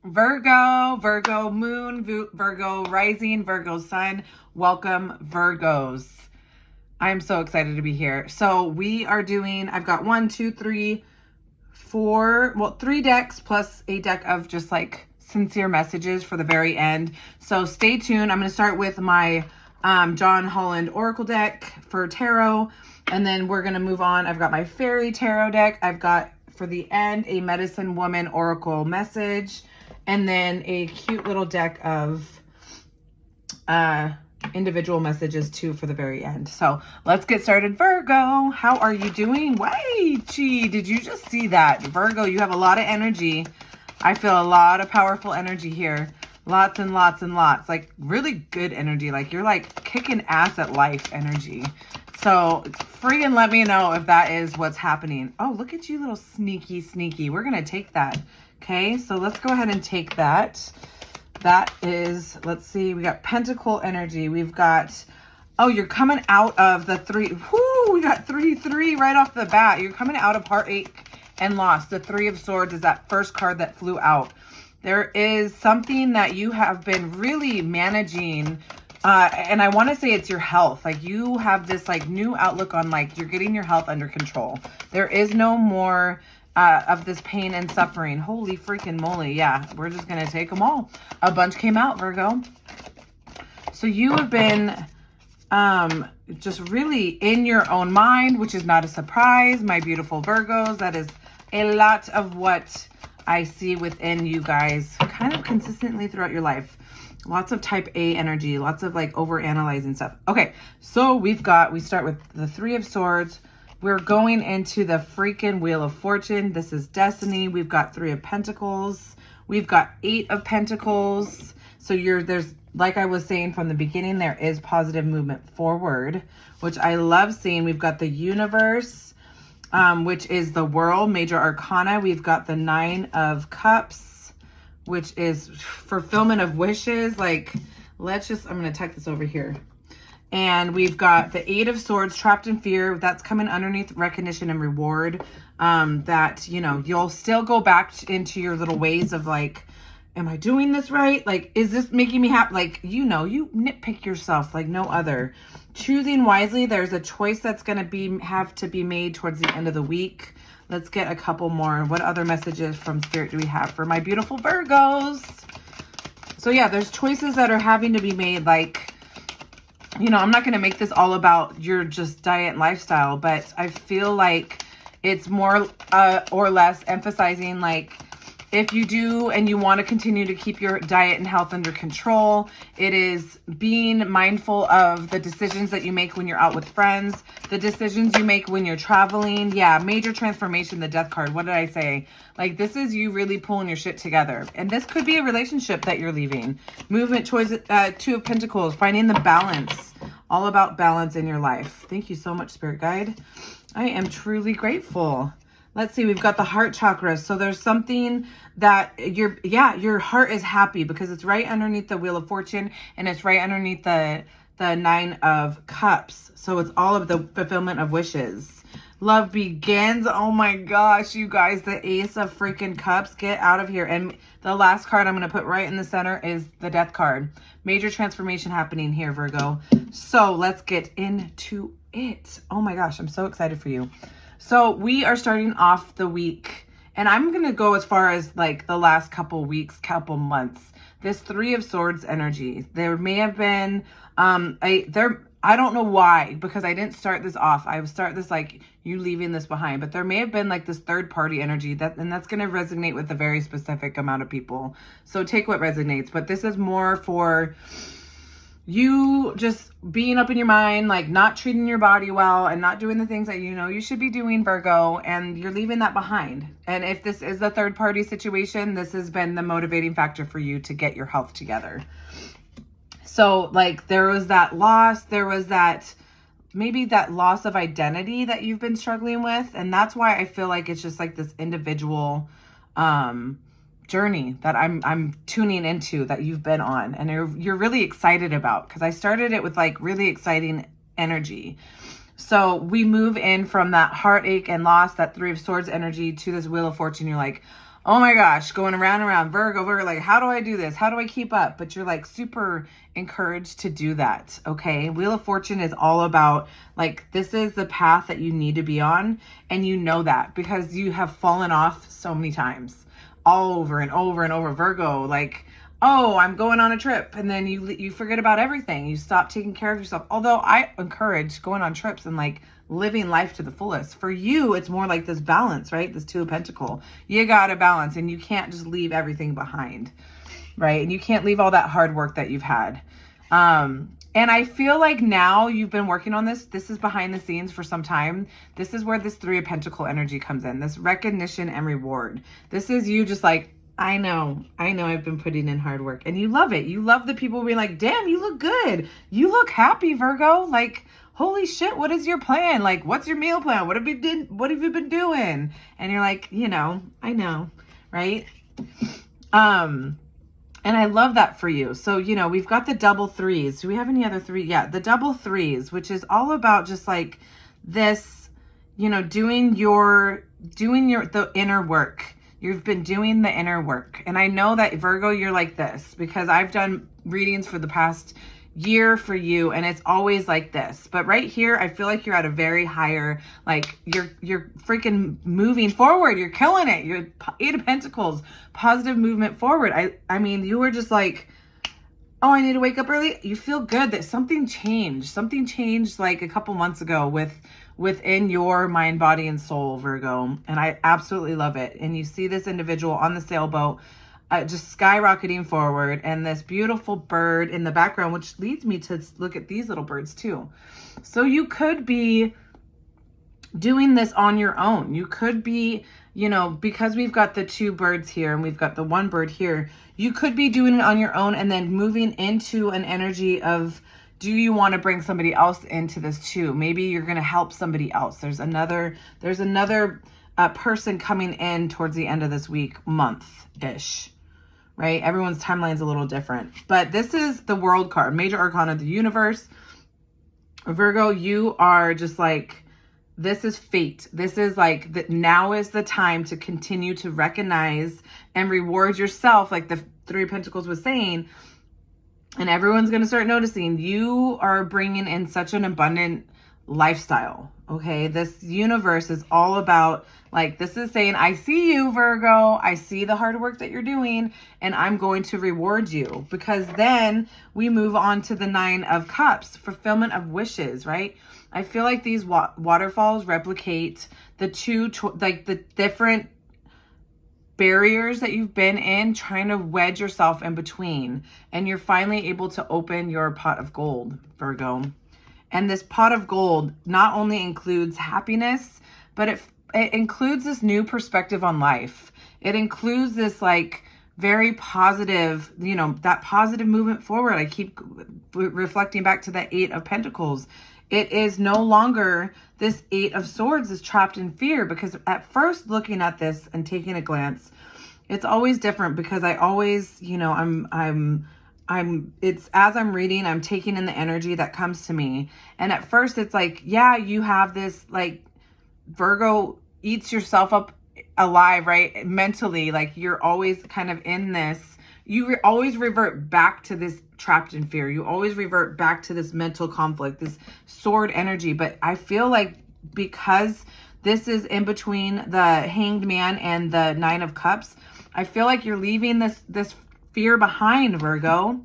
Virgo moon, Virgo rising, Virgo sun. Welcome, Virgos. I'm so excited to be here. So we are doing, I've got 3 decks plus a deck of just like sincere messages for the very end. So stay tuned. I'm going to start with my John Holland Oracle deck for tarot. And then we're going to move on. I've got my fairy tarot deck. I've got for the end a medicine woman oracle message. And then a cute little deck of individual messages too for the very end. So let's get started. Virgo, how are you doing? Wait, gee, did you just see that? Virgo, you have a lot of energy. I feel a lot of powerful energy here. Lots and lots and lots. Like really good energy. Like you're like kicking ass at life energy. So friggin' let me know if that is what's happening. Oh, look at you, little sneaky. We're going to take that. Okay, so let's go ahead and take that. That is, let's see, we got Pentacle energy. We've got, oh, you're coming out of the 3. Whoo, we got 3 right off the bat. You're coming out of heartache and loss. The 3 of Swords is that first card that flew out. There is something that you have been really managing. And I want to say it's your health. Like you have this like new outlook on like you're getting your health under control. There is no more of this pain and suffering. Holy freaking moly. Yeah, we're just going to take them all. A bunch came out, Virgo. So you have been just really in your own mind, which is not a surprise, my beautiful Virgos. That is a lot of what I see within you guys kind of consistently throughout your life. Lots of type A energy, lots of like over analyzing stuff. Okay, so we start with the 3 of Swords. We're going into the freaking Wheel of Fortune. This is destiny. We've got 3 of Pentacles. We've got 8 of Pentacles. So there's, like I was saying from the beginning, there is positive movement forward, which I love seeing. We've got the Universe, which is the World, Major Arcana. We've got the 9 of Cups, which is fulfillment of wishes. Like, I'm going to tuck this over here. And we've got the 8 of Swords, trapped in fear. That's coming underneath recognition and reward. That, you know, you'll still go back into your little ways of like, am I doing this right? Like, is this making me happy? Like, you know, you nitpick yourself like no other. Choosing wisely. There's a choice that's going to have to be made towards the end of the week. Let's get a couple more. What other messages from Spirit do we have for my beautiful Virgos? So yeah, there's choices that are having to be made. Like, you know, I'm not going to make this all about your just diet and lifestyle, but I feel like it's more or less emphasizing like if you do and you want to continue to keep your diet and health under control, it is being mindful of the decisions that you make when you're out with friends, the decisions you make when you're traveling. Yeah, major transformation, the Death card. What did I say? Like this is you really pulling your shit together. And this could be a relationship that you're leaving. Movement, choice, 2 of Pentacles, finding the balance. All about balance in your life. Thank you so much, Spirit Guide. I am truly grateful. Let's see, we've got the heart chakra. So there's something that your heart is happy because it's right underneath the Wheel of Fortune and it's right underneath the 9 of Cups. So it's all of the fulfillment of wishes. Love begins. Oh my gosh, you guys, the Ace of freaking Cups. Get out of here. And the last card I'm going to put right in the center is the Death card. Major transformation happening here, Virgo. So let's get into it. Oh my gosh, I'm so excited for you. So we are starting off the week, and I'm going to go as far as like the last couple weeks, couple months. This 3 of Swords energy. There may have been, I don't know why, because I didn't start this off. I would start this like you leaving this behind, but there may have been like this third party energy and that's going to resonate with a very specific amount of people. So take what resonates, but this is more for you just being up in your mind, like not treating your body well and not doing the things that you know you should be doing, Virgo, and you're leaving that behind. And if this is a third party situation, this has been the motivating factor for you to get your health together. So like there was that loss, there was that maybe that loss of identity that you've been struggling with. And that's why I feel like it's just like this individual journey that I'm tuning into that you've been on and you're really excited about, because I started it with like really exciting energy. So we move in from that heartache and loss, that 3 of Swords energy, to this Wheel of Fortune. You're like, oh my gosh, going around and around, Virgo, like, how do I do this? How do I keep up? But you're like super encouraged to do that, okay? Wheel of Fortune is all about, like, this is the path that you need to be on, and you know that because you have fallen off so many times, all over and over and over. Virgo, like, oh, I'm going on a trip, and then you forget about everything. You stop taking care of yourself. Although I encourage going on trips and like living life to the fullest. For you, it's more like this balance, right? This Two of Pentacles. You got to balance, and you can't just leave everything behind, right? And you can't leave all that hard work that you've had. And I feel like now you've been working on this. This is behind the scenes for some time. This is where this Three of Pentacles energy comes in. This recognition and reward. This is you just like, I know I've been putting in hard work, and you love it. You love the people being like, damn, you look good. You look happy, Virgo. Like, holy shit, what is your plan? Like, what's your meal plan? What have you been doing? And you're like, I know, right? And I love that for you. So, we've got the double threes. Do we have any other three? Yeah, the double threes, which is all about just like this, doing the inner work. You've been doing the inner work. And I know that, Virgo, you're like this because I've done readings for the past year for you, and it's always like this. But right here, I feel like you're at a very higher, like you're freaking moving forward. You're killing it. You're Eight of Pentacles, positive movement forward. I mean, you were just like, oh, I need to wake up early. You feel good that something changed. Something changed like a couple months ago within your mind, body, and soul, Virgo. And I absolutely love it. And you see this individual on the sailboat just skyrocketing forward, and this beautiful bird in the background, which leads me to look at these little birds too. So you could be doing this on your own. You could be, because we've got the two birds here and we've got the one bird here, you could be doing it on your own and then moving into an energy of, do you want to bring somebody else into this too? Maybe you're going to help somebody else. There's another person coming in towards the end of this week, month-ish, right? Everyone's timeline's a little different. But this is the World card, major arcana of the universe. Virgo, you are just like, this is fate. This is like, that now is the time to continue to recognize and reward yourself, like the Three of Pentacles was saying. And everyone's going to start noticing you are bringing in such an abundant lifestyle. Okay. This universe is all about, like, this is saying, I see you, Virgo. I see the hard work that you're doing, and I'm going to reward you. Because then we move on to the Nine of Cups, fulfillment of wishes, right? I feel like these waterfalls replicate the the different barriers that you've been in, trying to wedge yourself in between, and you're finally able to open your pot of gold, Virgo. And this pot of gold not only includes happiness, but it includes this new perspective on life. It includes this like very positive, that positive movement forward. I keep reflecting back to that Eight of Pentacles. It is no longer this Eight of Swords is trapped in fear, because at first looking at this and taking a glance, it's always different, because I always, it's as I'm reading, I'm taking in the energy that comes to me. And at first it's like, yeah, you have this, like, Virgo eats yourself up alive, right? Mentally, like you're always kind of in this, you always revert back to this trapped in fear. You always revert back to this mental conflict, this sword energy. But I feel like because this is in between the Hanged Man and the Nine of Cups, I feel like you're leaving this fear behind, Virgo.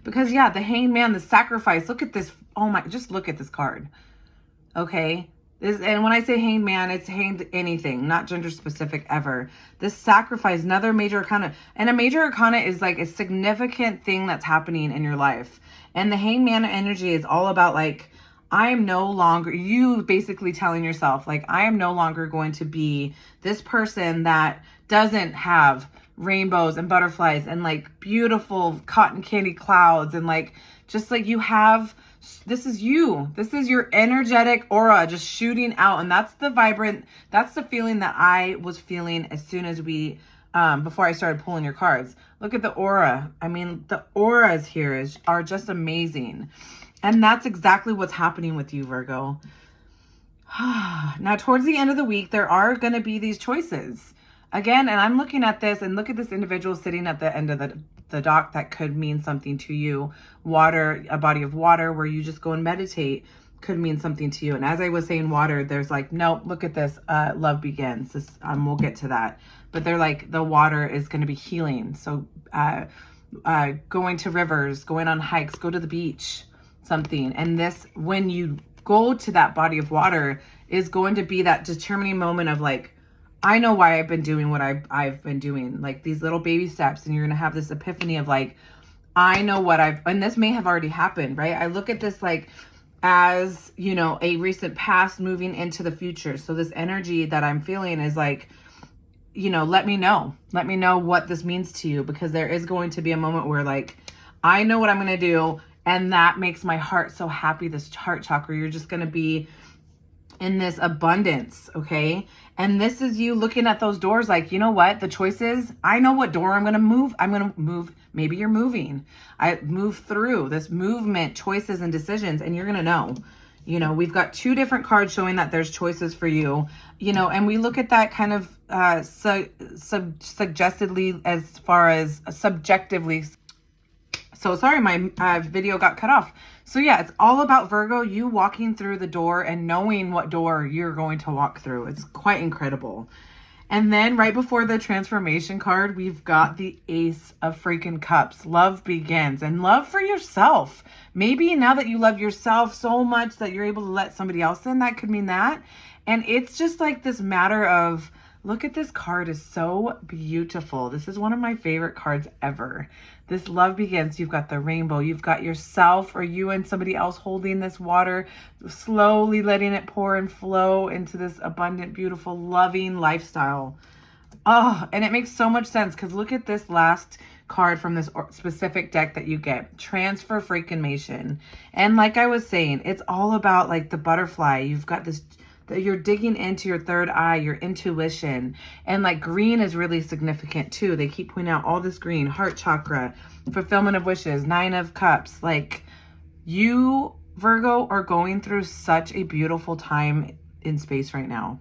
Because yeah, the Hanged Man, the sacrifice, look at this. Oh my, just look at this card. Okay. And when I say Hanged Man, it's hanged anything, not gender specific ever. This sacrifice, another major arcana. And a major arcana is like a significant thing that's happening in your life. And the Hanged Man energy is all about like, I am no longer, you basically telling yourself, like, I am no longer going to be this person that doesn't have rainbows and butterflies and like beautiful cotton candy clouds and like, just like you have, this is you. This is your energetic aura just shooting out. And that's the vibrant, that's the feeling that I was feeling as soon as we, before I started pulling your cards. Look at the aura. I mean, the auras here are just amazing. And that's exactly what's happening with you, Virgo. Now, towards the end of the week, there are going to be these choices. Again, and I'm looking at this, and look at this individual sitting at the end of the dock. That could mean something to you. Water, a body of water where you just go and meditate, could mean something to you. And as I was saying water, there's like, nope, look at this, love begins. This, we'll get to that. But they're like, the water is going to be healing. So going to rivers, going on hikes, go to the beach, something. And this, when you go to that body of water, is going to be that determining moment of like, I know why I've been doing what I've been doing, like these little baby steps. And you're going to have this epiphany of like, I know what and this may have already happened, right? I look at this like, as, you know, a recent past moving into the future. So this energy that I'm feeling is like, you know, let me know what this means to you, because there is going to be a moment where like, I know what I'm going to do. And that makes my heart so happy. This heart chakra, you're just going to be in this abundance. Okay. And this is you looking at those doors like, you know what, the choices, I know what door I'm going to move. I'm going to move. Maybe you're moving. I move through this movement, choices and decisions, and you're going to know. You know, we've got 2 different cards showing that there's choices for you, you know, and we look at that kind of suggestively as far as subjectively. So sorry, my video got cut off. So yeah, it's all about Virgo, you walking through the door and knowing what door you're going to walk through. It's quite incredible. And then right before the transformation card, we've got the Ace of freaking Cups. Love begins, and love for yourself. Maybe now that you love yourself so much that you're able to let somebody else in, that could mean that. And it's just like this matter of, look at this card, is so beautiful. This is one of my favorite cards ever. This love begins. You've got the rainbow. You've got yourself or you and somebody else holding this water, slowly letting it pour and flow into this abundant, beautiful, loving lifestyle. Oh, and it makes so much sense because look at this last card from this specific deck that you get. Transformation. And like I was saying, it's all about like the butterfly. You've got this, you're digging into your third eye, your intuition. And like green is really significant too. They keep pointing out all this green, heart chakra, fulfillment of wishes, 9 of cups. Like you, Virgo, are going through such a beautiful time in space right now.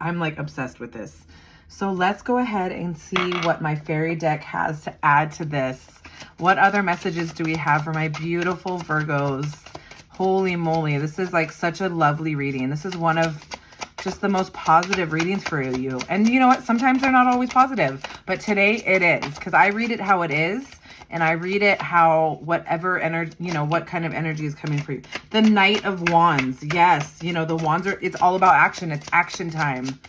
I'm like obsessed with this. So let's go ahead and see what my fairy deck has to add to this. What other messages do we have for my beautiful Virgos? Holy moly, this is like such a lovely reading. This is one of just the most positive readings for you. And you know what? Sometimes they're not always positive, but today it is, because I read it how it is, and I read it how whatever energy, you know, what kind of energy is coming for you. The Knight of Wands. Yes, you know, the wands are, it's all about action. It's action time.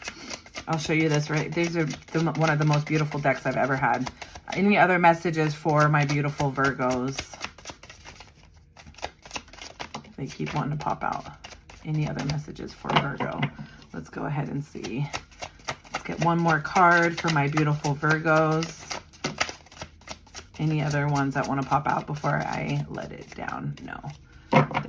I'll show you this, right? These are one of the most beautiful decks I've ever had. Any other messages for my beautiful Virgos? They keep wanting to pop out. Any other messages for Virgo? Let's go ahead and see. Let's get one more card for my beautiful Virgos. Any other ones that want to pop out before I let it down? No.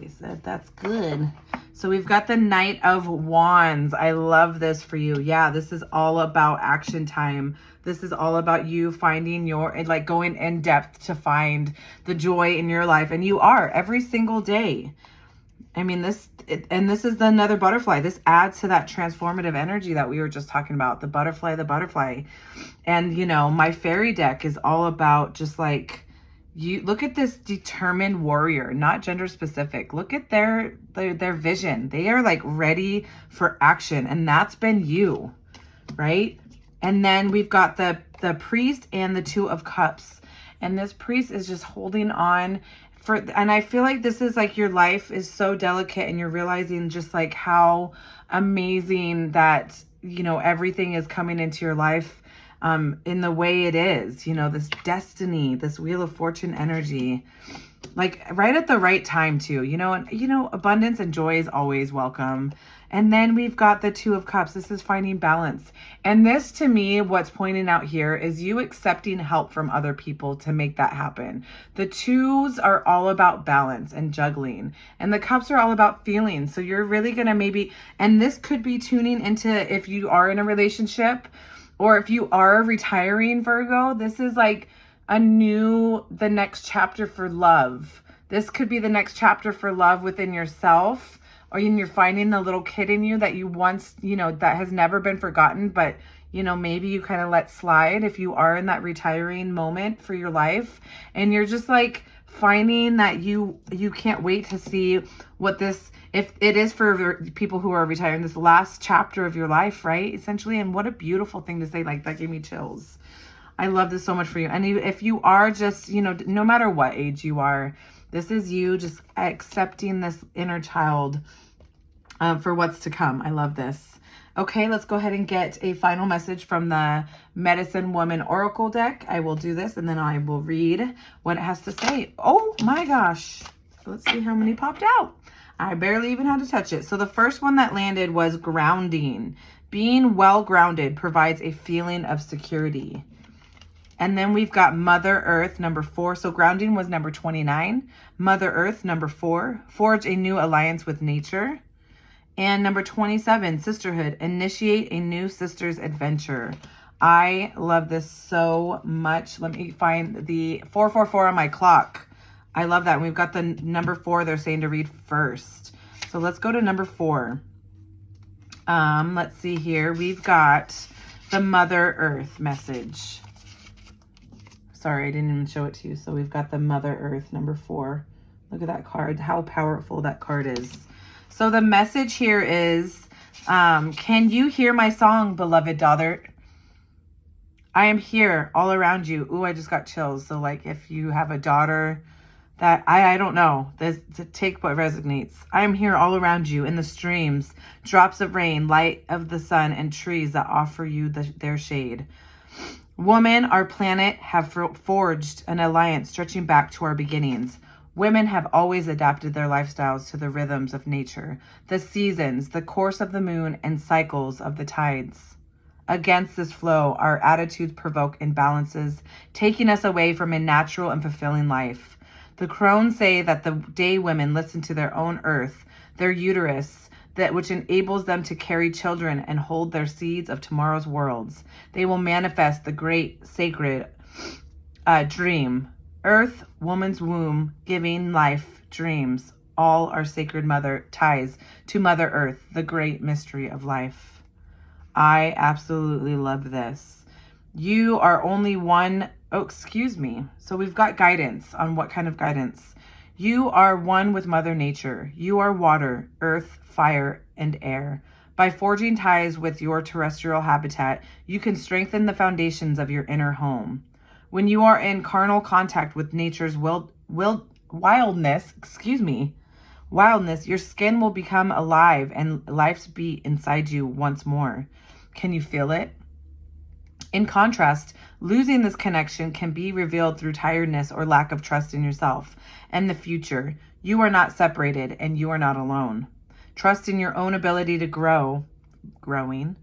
They said that's good. So we've got the Knight of Wands. I love this for you. Yeah, this is all about action time. This is all about you finding your, like going in depth to find the joy in your life. And you are every single day. I mean, this is another butterfly. This adds to that transformative energy that we were just talking about. The butterfly. And, you know, my fairy deck is all about just like, you look at this determined warrior, not gender specific. Look at their vision. They are like ready for action. And that's been you, right? And then we've got the priest and the 2 of cups. And this priest is just holding on for, and I feel like this is like your life is so delicate and you're realizing just like how amazing that, you know, everything is coming into your life in the way it is, you know, this destiny, this Wheel of Fortune energy, like right at the right time too, you know, and, you know, abundance and joy is always welcome. And then we've got the 2 of cups. This is finding balance. And this to me, what's pointing out here is you accepting help from other people to make that happen. The 2s are all about balance and juggling, and the cups are all about feelings. So you're really going to maybe, and this could be tuning into if you are in a relationship or if you are retiring, Virgo, this is like the next chapter for love. This could be the next chapter for love within yourself, or you're finding the little kid in you that you once, you know, that has never been forgotten, but you know, maybe you kind of let slide if you are in that retiring moment for your life, and you're just like finding that you can't wait to see what this, if it is for people who are retiring, this last chapter of your life, right? Essentially. And what a beautiful thing to say. Like, that gave me chills. I love this so much for you. And if you are just, you know, no matter what age you are, this is you just accepting this inner child for what's to come. I love this. Okay, let's go ahead and get a final message from the Medicine Woman Oracle deck. I will do this and then I will read what it has to say. Oh my gosh. Let's see how many popped out. I barely even had to touch it. So the first one that landed was grounding. Being well grounded provides a feeling of security. And then we've got Mother Earth, number 4. So grounding was number 29. Mother Earth, number 4. Forge a new alliance with nature. And number 27, sisterhood. Initiate a new sister's adventure. I love this so much. Let me find the 444 on my clock. I love that. And we've got the number 4 they're saying to read first. So let's go to number 4. Let's see here. We've got the Mother Earth message. Sorry, I didn't even show it to you. So we've got the Mother Earth, number 4. Look at that card, how powerful that card is. So the message here is, can you hear my song, beloved daughter? I am here all around you. Ooh, I just got chills. So like if you have a daughter that, I don't know, take what resonates. I am here all around you in the streams, drops of rain, light of the sun, and trees that offer you their shade. Woman, our planet, have forged an alliance stretching back to our beginnings. Women have always adapted their lifestyles to the rhythms of nature, the seasons, the course of the moon, and cycles of the tides. Against this flow, our attitudes provoke imbalances, taking us away from a natural and fulfilling life. The crones say that the day women listen to their own earth, their uterus, that which enables them to carry children and hold their seeds of tomorrow's worlds, they will manifest the great sacred dream. Earth, woman's womb, giving life, dreams, all are sacred mother ties to Mother Earth, the great mystery of life. I absolutely love this. You are only one, oh, excuse me. So we've got guidance on what kind of guidance. You are one with Mother Nature. You are water, earth, fire, and air. By forging ties with your terrestrial habitat, you can strengthen the foundations of your inner home. When you are in carnal contact with nature's wildness, your skin will become alive and life's beat inside you once more. Can you feel it? In contrast, losing this connection can be revealed through tiredness or lack of trust in yourself and the future. You are not separated and you are not alone. Trust in your own ability to growing.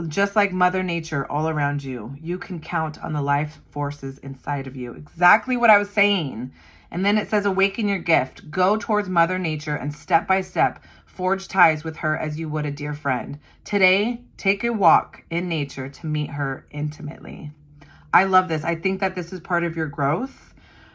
Just like Mother Nature all around you, you can count on the life forces inside of you. Exactly what I was saying. And then it says, awaken your gift. Go towards Mother Nature and step by step, forge ties with her as you would a dear friend. Today, take a walk in nature to meet her intimately. I love this. I think that this is part of your growth.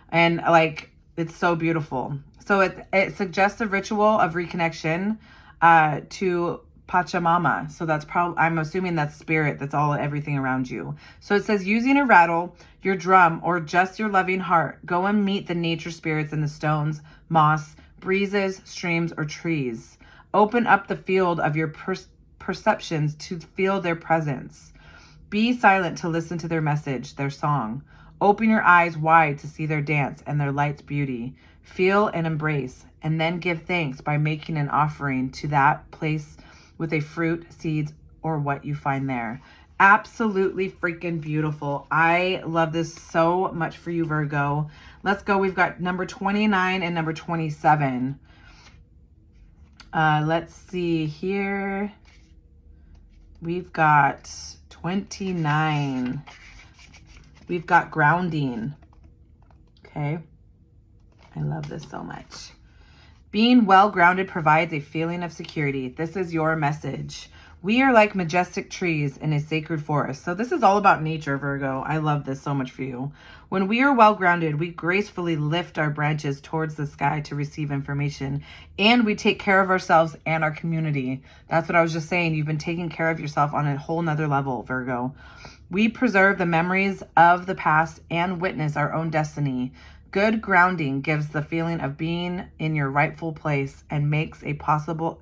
And like, it's so beautiful. So it suggests a ritual of reconnection to Pachamama. So that's probably, I'm assuming that's spirit, that's everything around you. So it says, using a rattle, your drum, or just your loving heart, go and meet the nature spirits in the stones, moss, breezes, streams, or trees. Open up the field of your perceptions to feel their presence. Be silent to listen to their message, their song. Open your eyes wide to see their dance and their light's beauty. Feel and embrace, and then give thanks by making an offering to that place with a fruit, seeds, or what you find there. Absolutely freaking beautiful. I love this so much for you, Virgo. Let's go. We've got number 29 and number 27. Let's see here. We've got 29. We've got grounding. Okay. I love this so much. Being well grounded provides a feeling of security. This is your message. We are like majestic trees in a sacred forest. So this is all about nature, Virgo. I love this so much for you. When we are well grounded, we gracefully lift our branches towards the sky to receive information, and we take care of ourselves and our community. That's what I was just saying. You've been taking care of yourself on a whole nother level, Virgo. We preserve the memories of the past and witness our own destiny. Good grounding gives the feeling of being in your rightful place and makes it possible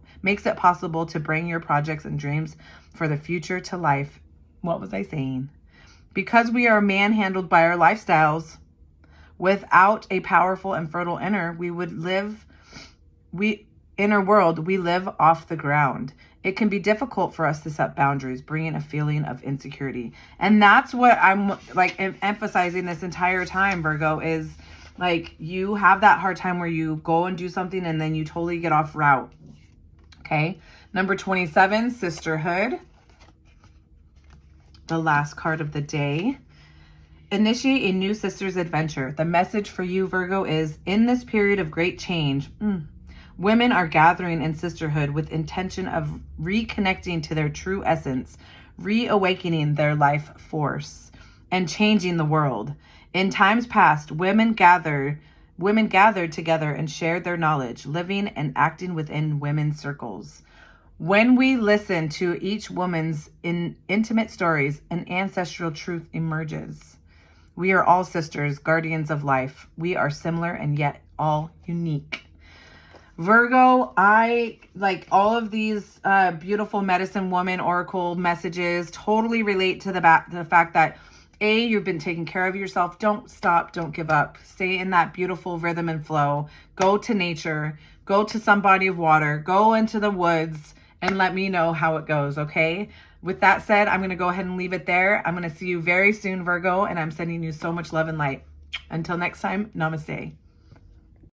to bring your projects and dreams for the future to life. What was I saying? Because we are manhandled by our lifestyles, without a powerful and fertile inner world, we live off the ground. It can be difficult for us to set boundaries, bringing a feeling of insecurity. And that's what I'm like emphasizing this entire time, Virgo, is like you have that hard time where you go and do something and then you totally get off route. Okay. Number 27, sisterhood. The last card of the day. Initiate a new sister's adventure. The message for you, Virgo, is in this period of great change, women are gathering in sisterhood with intention of reconnecting to their true essence, reawakening their life force, and changing the world. In times past, women gathered together and shared their knowledge, living and acting within women's circles. When we listen to each woman's intimate stories, an ancestral truth emerges. We are all sisters, guardians of life. We are similar and yet all unique. Virgo, I like all of these beautiful medicine woman oracle messages totally relate to the fact that you've been taking care of yourself. Don't stop. Don't give up. Stay in that beautiful rhythm and flow. Go to nature. Go to some body of water. Go into the woods and let me know how it goes, okay? With that said, I'm going to go ahead and leave it there. I'm going to see you very soon, Virgo, and I'm sending you so much love and light. Until next time, namaste.